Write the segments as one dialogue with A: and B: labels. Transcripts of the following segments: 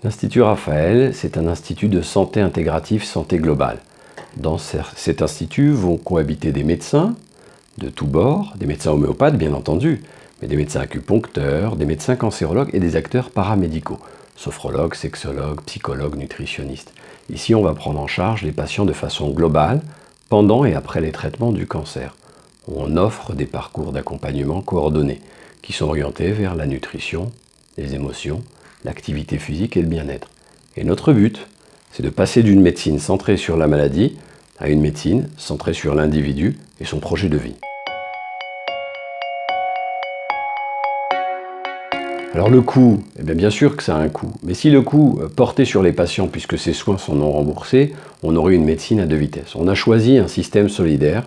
A: L'Institut Raphaël, c'est un institut de santé intégrative, santé globale. Dans cet institut vont cohabiter des médecins de tous bords, des médecins homéopathes bien entendu, mais des médecins acupuncteurs, des médecins cancérologues et des acteurs paramédicaux, sophrologues, sexologues, psychologues, nutritionnistes. Ici, on va prendre en charge les patients de façon globale, pendant et après les traitements du cancer. On offre des parcours d'accompagnement coordonnés, qui sont orientés vers la nutrition, les émotions, l'activité physique et le bien-être. Et notre but, c'est de passer d'une médecine centrée sur la maladie à une médecine centrée sur l'individu et son projet de vie. Alors le coût, eh bien sûr que ça a un coût, mais si le coût portait sur les patients puisque ces soins sont non remboursés, on aurait une médecine à deux vitesses. On a choisi un système solidaire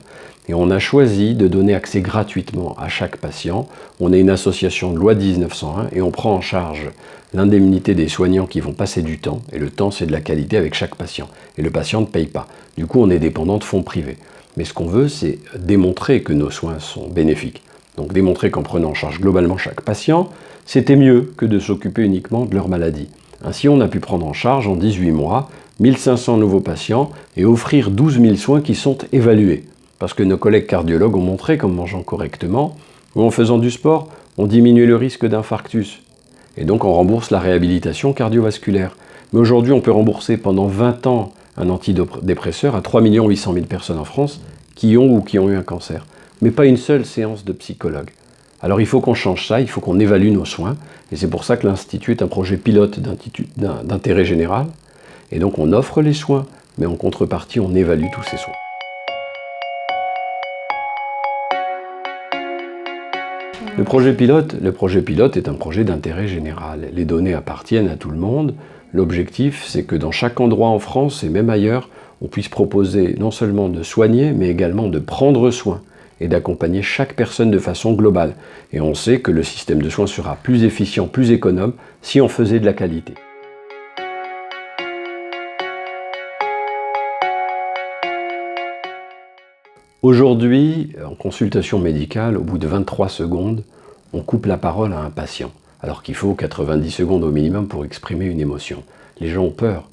A: et on a choisi de donner accès gratuitement à chaque patient. On est une association de loi 1901 et on prend en charge l'indemnité des soignants qui vont passer du temps, et le temps c'est de la qualité avec chaque patient, et le patient ne paye pas. Du coup on est dépendant de fonds privés. Mais ce qu'on veut c'est démontrer que nos soins sont bénéfiques. Donc démontrer qu'en prenant en charge globalement chaque patient, c'était mieux que de s'occuper uniquement de leur maladie. Ainsi, on a pu prendre en charge en 18 mois 1500 nouveaux patients et offrir 12 000 soins qui sont évalués. Parce que nos collègues cardiologues ont montré qu'en mangeant correctement ou en faisant du sport, on diminue le risque d'infarctus. Et donc on rembourse la réhabilitation cardiovasculaire. Mais aujourd'hui, on peut rembourser pendant 20 ans un antidépresseur à 3 800 000 personnes en France qui ont ou qui ont eu un cancer. Mais pas une seule séance de psychologue. Alors il faut qu'on change ça, il faut qu'on évalue nos soins, et c'est pour ça que l'Institut est un projet pilote d'intérêt général, et donc on offre les soins, mais en contrepartie on évalue tous ces soins. Le projet pilote est un projet d'intérêt général. Les données appartiennent à tout le monde. L'objectif, c'est que dans chaque endroit en France, et même ailleurs, on puisse proposer non seulement de soigner, mais également de prendre soin et d'accompagner chaque personne de façon globale. Et on sait que le système de soins sera plus efficient, plus économe, si on faisait de la qualité. Aujourd'hui, en consultation médicale, au bout de 23 secondes, on coupe la parole à un patient, alors qu'il faut 90 secondes au minimum pour exprimer une émotion. Les gens ont peur.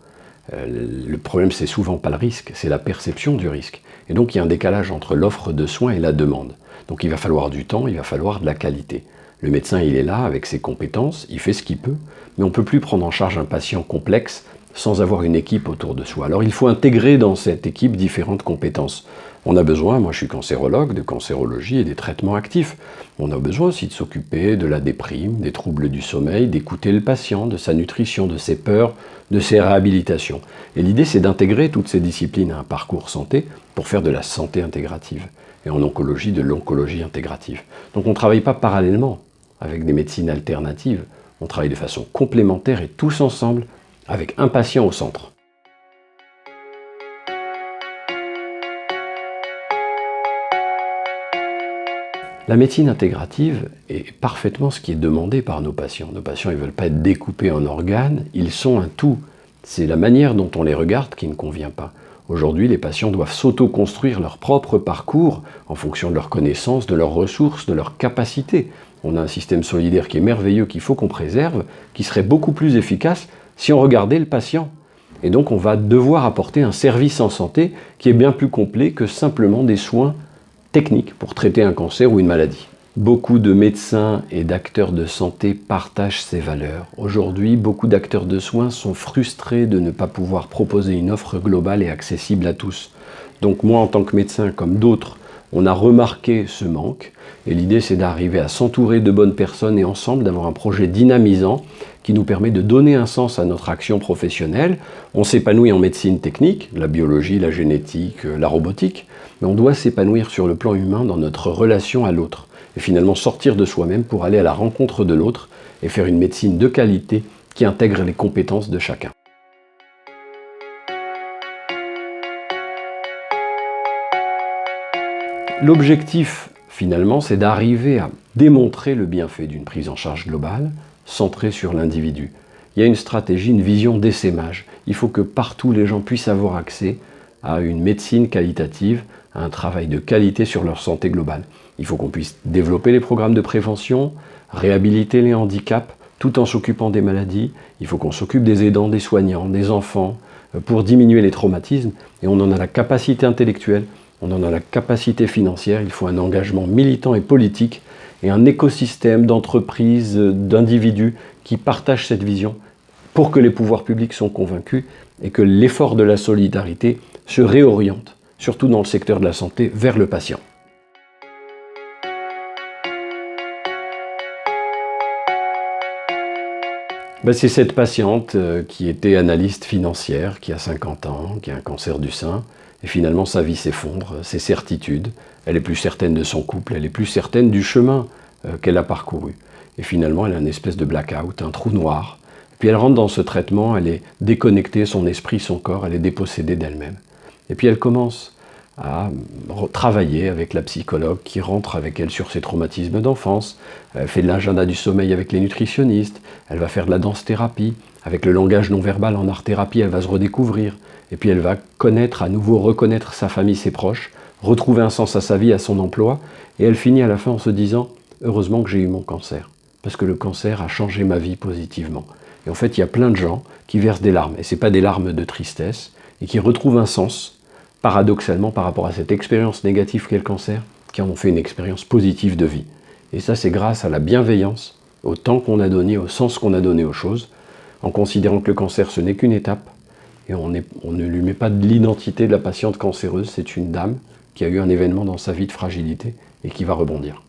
A: Le problème, c'est souvent pas le risque, c'est la perception du risque. Et donc, il y a un décalage entre l'offre de soins et la demande. Donc, il va falloir du temps, il va falloir de la qualité. Le médecin, il est là avec ses compétences, il fait ce qu'il peut, mais on ne peut plus prendre en charge un patient complexe sans avoir une équipe autour de soi. Alors, il faut intégrer dans cette équipe différentes compétences. On a besoin, moi je suis cancérologue, de cancérologie et des traitements actifs. On a besoin aussi de s'occuper de la déprime, des troubles du sommeil, d'écouter le patient, de sa nutrition, de ses peurs, de ses réhabilitations. Et l'idée c'est d'intégrer toutes ces disciplines à un parcours santé pour faire de la santé intégrative. Et en oncologie, de l'oncologie intégrative. Donc on ne travaille pas parallèlement avec des médecines alternatives. On travaille de façon complémentaire et tous ensemble avec un patient au centre. La médecine intégrative est parfaitement ce qui est demandé par nos patients. Nos patients, ils ne veulent pas être découpés en organes, ils sont un tout. C'est la manière dont on les regarde qui ne convient pas. Aujourd'hui, les patients doivent s'auto-construire leur propre parcours en fonction de leurs connaissances, de leurs ressources, de leurs capacités. On a un système solidaire qui est merveilleux, qu'il faut qu'on préserve, qui serait beaucoup plus efficace si on regardait le patient. Et donc on va devoir apporter un service en santé qui est bien plus complet que simplement des soins techniques pour traiter un cancer ou une maladie. Beaucoup de médecins et d'acteurs de santé partagent ces valeurs. Aujourd'hui, beaucoup d'acteurs de soins sont frustrés de ne pas pouvoir proposer une offre globale et accessible à tous. Donc moi, en tant que médecin, comme d'autres, on a remarqué ce manque. Et l'idée, c'est d'arriver à s'entourer de bonnes personnes et ensemble d'avoir un projet dynamisant qui nous permet de donner un sens à notre action professionnelle. On s'épanouit en médecine technique, la biologie, la génétique, la robotique, mais on doit s'épanouir sur le plan humain dans notre relation à l'autre. Et finalement sortir de soi-même pour aller à la rencontre de l'autre et faire une médecine de qualité qui intègre les compétences de chacun. L'objectif, finalement, c'est d'arriver à démontrer le bienfait d'une prise en charge globale, centrée sur l'individu. Il y a une stratégie, une vision d'essaimage. Il faut que partout les gens puissent avoir accès à une médecine qualitative, à un travail de qualité sur leur santé globale. Il faut qu'on puisse développer les programmes de prévention, réhabiliter les handicaps, tout en s'occupant des maladies. Il faut qu'on s'occupe des aidants, des soignants, des enfants, pour diminuer les traumatismes. Et on en a la capacité intellectuelle, on en a la capacité financière. Il faut un engagement militant et politique et un écosystème d'entreprises, d'individus qui partagent cette vision pour que les pouvoirs publics soient convaincus et que l'effort de la solidarité se réoriente, surtout dans le secteur de la santé, vers le patient. C'est cette patiente qui était analyste financière, qui a 50 ans, qui a un cancer du sein, et finalement sa vie s'effondre, ses certitudes, elle est plus certaine de son couple, elle est plus certaine du chemin qu'elle a parcouru. Et finalement elle a une espèce de blackout, un trou noir. Puis elle rentre dans ce traitement, elle est déconnectée, son esprit, son corps, elle est dépossédée d'elle-même. Et puis elle commence à travailler avec la psychologue qui rentre avec elle sur ses traumatismes d'enfance. Elle fait de l'agenda du sommeil avec les nutritionnistes, elle va faire de la danse-thérapie, avec le langage non-verbal en art-thérapie, elle va se redécouvrir, et puis elle va connaître, à nouveau reconnaître sa famille, ses proches, retrouver un sens à sa vie, à son emploi, et elle finit à la fin en se disant « Heureusement que j'ai eu mon cancer, parce que le cancer a changé ma vie positivement ». Et en fait, il y a plein de gens qui versent des larmes, et ce n'est pas des larmes de tristesse, et qui retrouvent un sens, paradoxalement, par rapport à cette expérience négative qu'est le cancer, qui en ont fait une expérience positive de vie. Et ça, c'est grâce à la bienveillance, au temps qu'on a donné, au sens qu'on a donné aux choses, en considérant que le cancer, ce n'est qu'une étape, et on ne lui met pas de l'identité de la patiente cancéreuse, c'est une dame qui a eu un événement dans sa vie de fragilité et qui va rebondir.